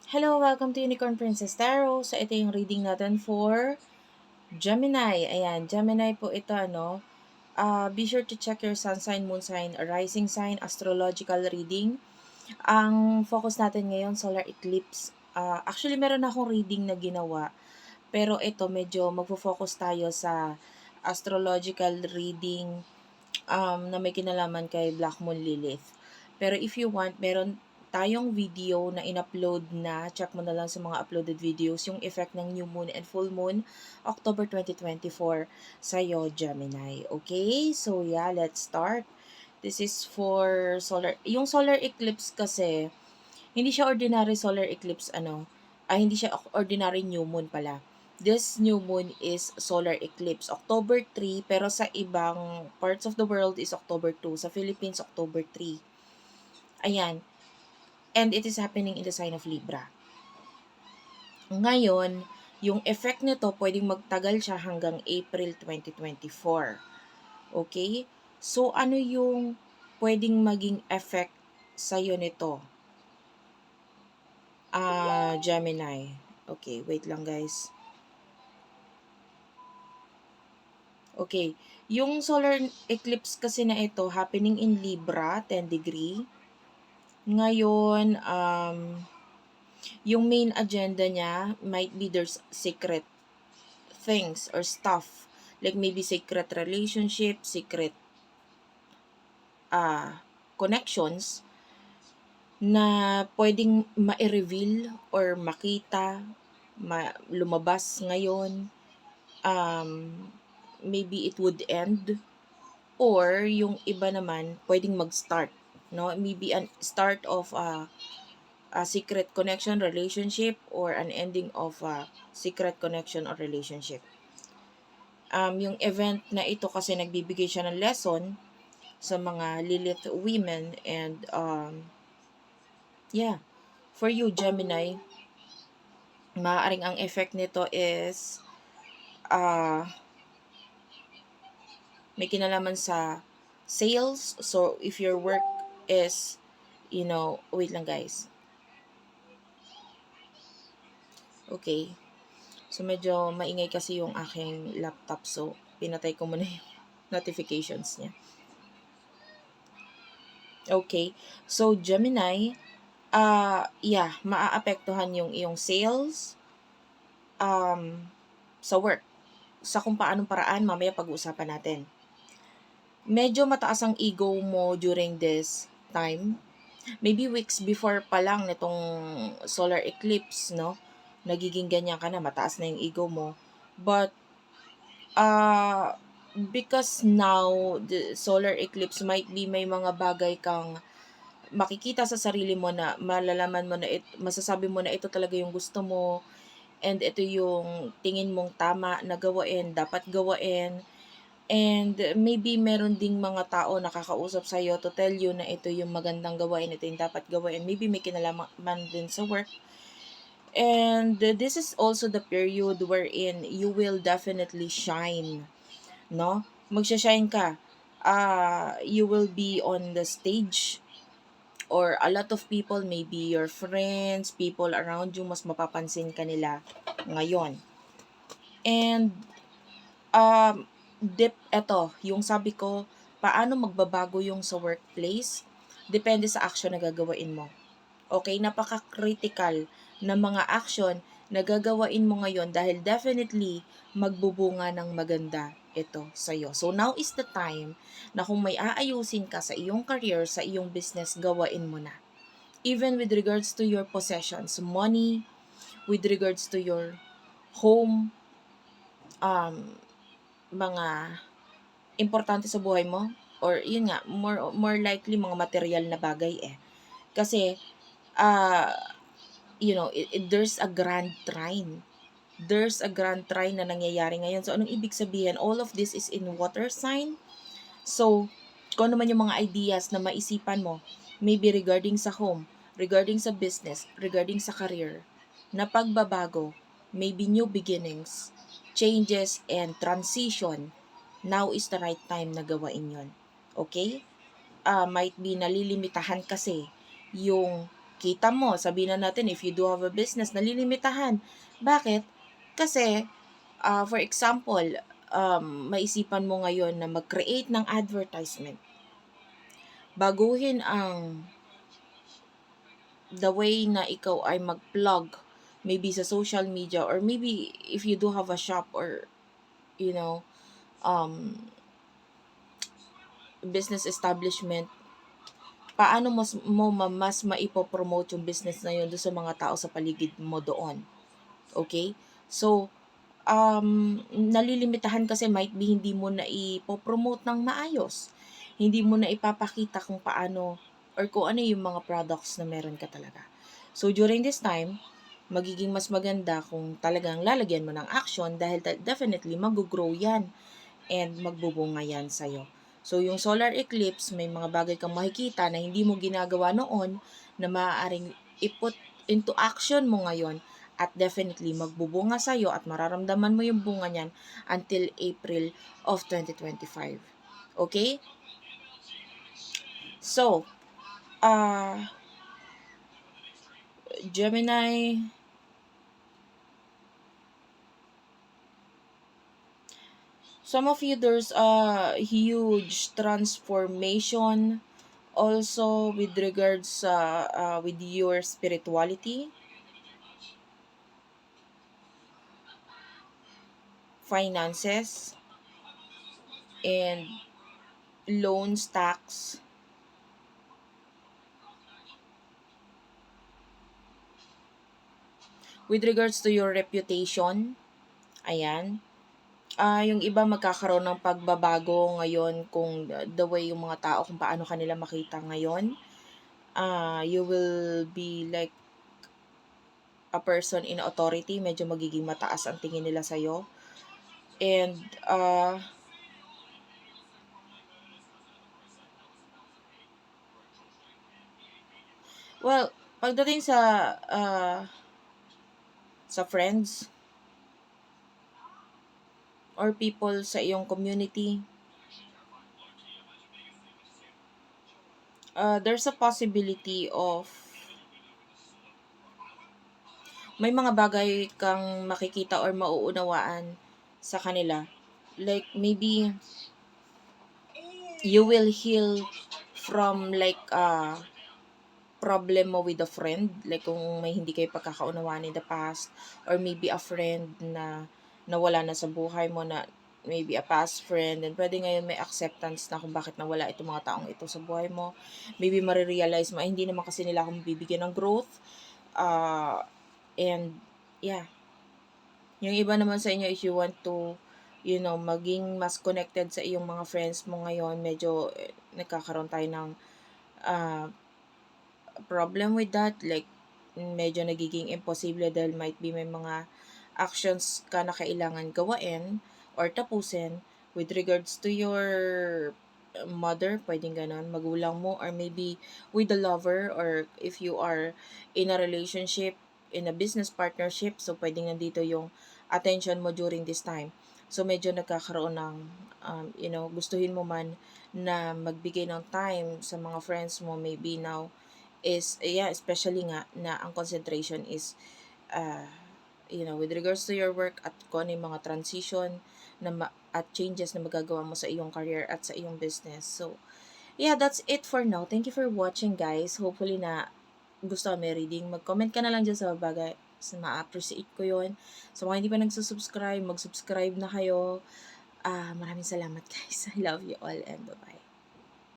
Hello, welcome to Unicorn Princess Tarot. So, ito yung reading natin for Gemini. Ayan, Gemini po ito, be sure to check your sun sign, moon sign, rising sign, astrological reading. Ang focus natin ngayon, solar eclipse. Actually, meron akong reading na ginawa. Pero ito, medyo magfo-focus tayo sa astrological reading na may kinalaman kay Black Moon Lilith. Pero if you want, meron tayong video na in-upload na, check mo na lang sa mga uploaded videos, yung effect ng new moon and full moon, October 2024, sa'yo, Gemini. Okay? So, yeah, let's start. This is for solar, yung solar eclipse kasi, hindi siya ordinary solar eclipse, hindi siya ordinary new moon pala. This new moon is solar eclipse, October 3, pero sa ibang parts of the world is October 2. Sa Philippines, October 3. Ayan. And it is happening in the sign of Libra. Ngayon, yung effect nito, pwedeng magtagal siya hanggang April 2024. Okay? So, ano yung pwedeng maging effect sa'yo nito? Gemini. Okay, wait lang guys. Okay, yung solar eclipse kasi na ito, happening in Libra, 10 degree. Ngayon, yung main agenda niya, might be there's secret things or stuff. Like maybe secret relationship, secret connections na pwedeng ma-reveal or makita, lumabas ngayon. Maybe it would end, or yung iba naman pwedeng mag-start, no? Maybe an start of a secret connection relationship, or an ending of a secret connection or relationship. Yung event na ito kasi nagbibigay siya ng lesson sa mga Lilith women, and yeah, for you Gemini, maaaring ang effect nito is may kinalaman sa sales. So, if your work is, wait lang guys. Okay. So, medyo maingay kasi yung aking laptop. So, pinatay ko muna yung notifications niya. Okay. So, Gemini, yeah, maaapektuhan yung iyong sales, sa work. Sa kung paanong paraan, mamaya pag-uusapan natin. Medyo mataas ang ego mo during this time. Maybe weeks before pa lang nitong solar eclipse, no? Nagiging ganyan ka na, mataas na yung ego mo. But, because now, the solar eclipse might be may mga bagay kang makikita sa sarili mo na malalaman mo na masasabi mo na ito talaga yung gusto mo, and ito yung tingin mong tama na gawain, dapat gawain. And maybe meron ding mga tao nakakausap sa'yo to tell you na ito yung magandang gawain, ito yung dapat gawain. Maybe may kinalaman din sa work. And this is also the period wherein you will definitely shine, no? Magsha-shine ka. You will be on the stage, or a lot of people, maybe your friends, people around you, mas mapapansin ka nila ngayon. And eto, yung sabi ko, paano magbabago yung sa workplace? Depende sa action na gagawain mo. Okay, napaka-critical na mga action na gagawain mo ngayon, dahil definitely magbubunga ng maganda ito sa'yo. So now is the time na kung may aayusin ka sa iyong career, sa iyong business, gawain mo na. Even with regards to your possessions, money, with regards to your home, mga importante sa buhay mo, or yun nga, more likely mga material na bagay kasi there's a grand trine. There's a grand trine na nangyayari ngayon. So, anong ibig sabihin? All of this is in water sign. So, kung ano man yung mga ideas na maisipan mo, maybe regarding sa home, regarding sa business, regarding sa career, na pagbabago, maybe new beginnings, changes, and transition, now is the right time na gawain yon. Okay? Might be nalilimitahan kasi yung kita mo, sabihin na natin, if you do have a business, nalilimitahan. Bakit? Kasi, for example, maisipan mo ngayon na mag-create ng advertisement. Baguhin ang the way na ikaw ay mag-plug maybe sa social media, or maybe if you do have a shop, or you know, business establishment, paano mas maipopromote yung business na yun doon sa mga tao sa paligid mo doon. Okay? So, nalilimitahan kasi might be hindi mo na ipopromote ng maayos. Hindi mo na ipapakita kung paano or kung ano yung mga products na meron ka talaga. So, during this time, magiging mas maganda kung talagang lalagyan mo ng action, dahil definitely mag-grow yan and magbubunga yan sa'yo. So, yung solar eclipse, may mga bagay kang makikita na hindi mo ginagawa noon na maaaring iput into action mo ngayon, at definitely magbubunga sa'yo at mararamdaman mo yung bunga niyan until April of 2025. Okay? So, Gemini, some of you, there's a huge transformation also with regards with your spirituality, finances, and loans, tax. With regards to your reputation, ayan, yung iba magkakaroon ng pagbabago ngayon kung the way yung mga tao, kung paano kanila makita ngayon. You will be like a person in authority, medyo magiging mataas ang tingin nila sa'yo. And, well, pagdating sa friends or people sa iyong community, there's a possibility of may mga bagay kang makikita or mauunawaan sa kanila. Like, maybe you will heal from like problem mo with a friend, like kung may hindi kayo pagkakaunawaan in the past, or maybe a friend na nawala na sa buhay mo, na maybe a past friend, and pwede ngayon may acceptance na kung bakit nawala itong mga taong ito sa buhay mo. Maybe marirealize mo, hindi naman kasi nila akong bibigyan ng growth. And yeah, yung iba naman sa inyo, if you want to, maging mas connected sa iyong mga friends mo ngayon, medyo nagkakaroon tayo ng problem with that. Like, medyo nagiging imposible dahil might be may mga actions ka na kailangan gawain or tapusin with regards to your mother, pwedeng ganon, magulang mo, or maybe with the lover, or if you are in a relationship, in a business partnership, so pwedeng nandito yung attention mo during this time. So, medyo nagkakaroon ng, gustuhin mo man na magbigay ng time sa mga friends mo, maybe now is, especially nga na ang concentration is, with regards to your work, at kung ano yung mga transition at changes na magagawa mo sa iyong career at sa iyong business. So, that's it for now. Thank you for watching, guys. Hopefully na gusto may reading. Mag-comment ka na lang dyan sa baba, guys. Ma-appreciate ko yun. So, mga hindi pa nagsusubscribe, mag-subscribe na kayo. Maraming salamat, guys. I love you all, and bye-bye.